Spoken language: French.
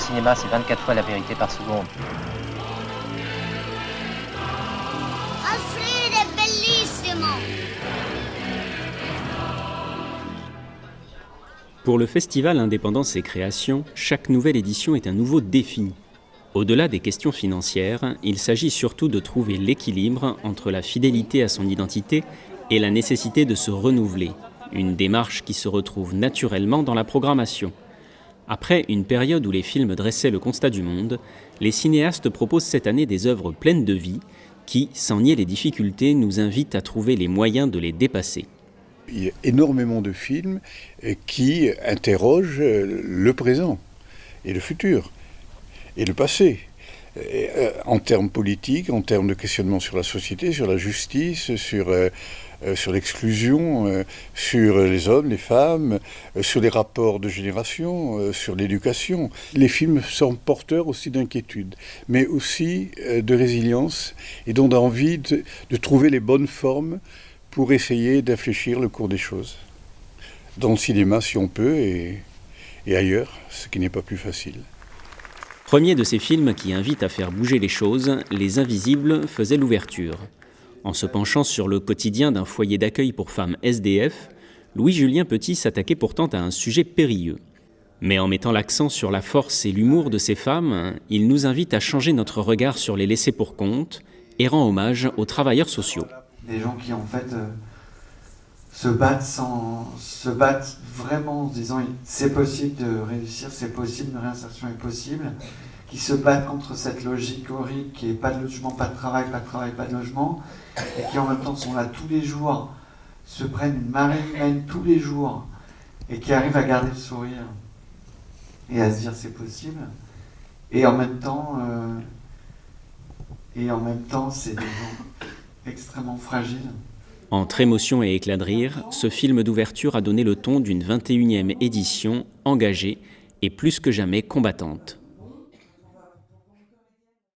cinéma, c'est 24 fois la vérité par seconde. Alfred è bellissimo! Pour le festival Indépendance et Création, chaque nouvelle édition est un nouveau défi. Au-delà des questions financières, il s'agit surtout de trouver l'équilibre entre la fidélité à son identité et la nécessité de se renouveler, une démarche qui se retrouve naturellement dans la programmation. Après une période où les films dressaient le constat du monde, les cinéastes proposent cette année des œuvres pleines de vie qui, sans nier les difficultés, nous invitent à trouver les moyens de les dépasser. Il y a énormément de films qui interrogent le présent et le futur et le passé, en termes politiques, en termes de questionnement sur la société, sur la justice, sur l'exclusion, sur les hommes, les femmes, sur les rapports de génération, sur l'éducation. Les films sont porteurs aussi d'inquiétude, mais aussi de résilience et donc d'envie de trouver les bonnes formes pour essayer d'infléchir le cours des choses. Dans le cinéma, si on peut, et ailleurs, ce qui n'est pas plus facile. Premier de ces films qui invitent à faire bouger les choses, Les Invisibles faisait l'ouverture. En se penchant sur le quotidien d'un foyer d'accueil pour femmes SDF, Louis-Julien Petit s'attaquait pourtant à un sujet périlleux. Mais en mettant l'accent sur la force et l'humour de ces femmes, il nous invite à changer notre regard sur les laissés pour compte et rend hommage aux travailleurs sociaux. Des gens qui en fait se battent vraiment en se disant c'est possible de réussir, c'est possible, une réinsertion est possible, qui se battent contre cette logique horrible qui est pas de logement, pas de travail, pas de logement, et qui en même temps sont là tous les jours, se prennent une marée humaine tous les jours, et qui arrivent à garder le sourire et à se dire c'est possible, et en même temps c'est des gens extrêmement fragiles. Entre émotion et éclat de rire, ce film d'ouverture a donné le ton d'une 21e édition engagée et plus que jamais combattante.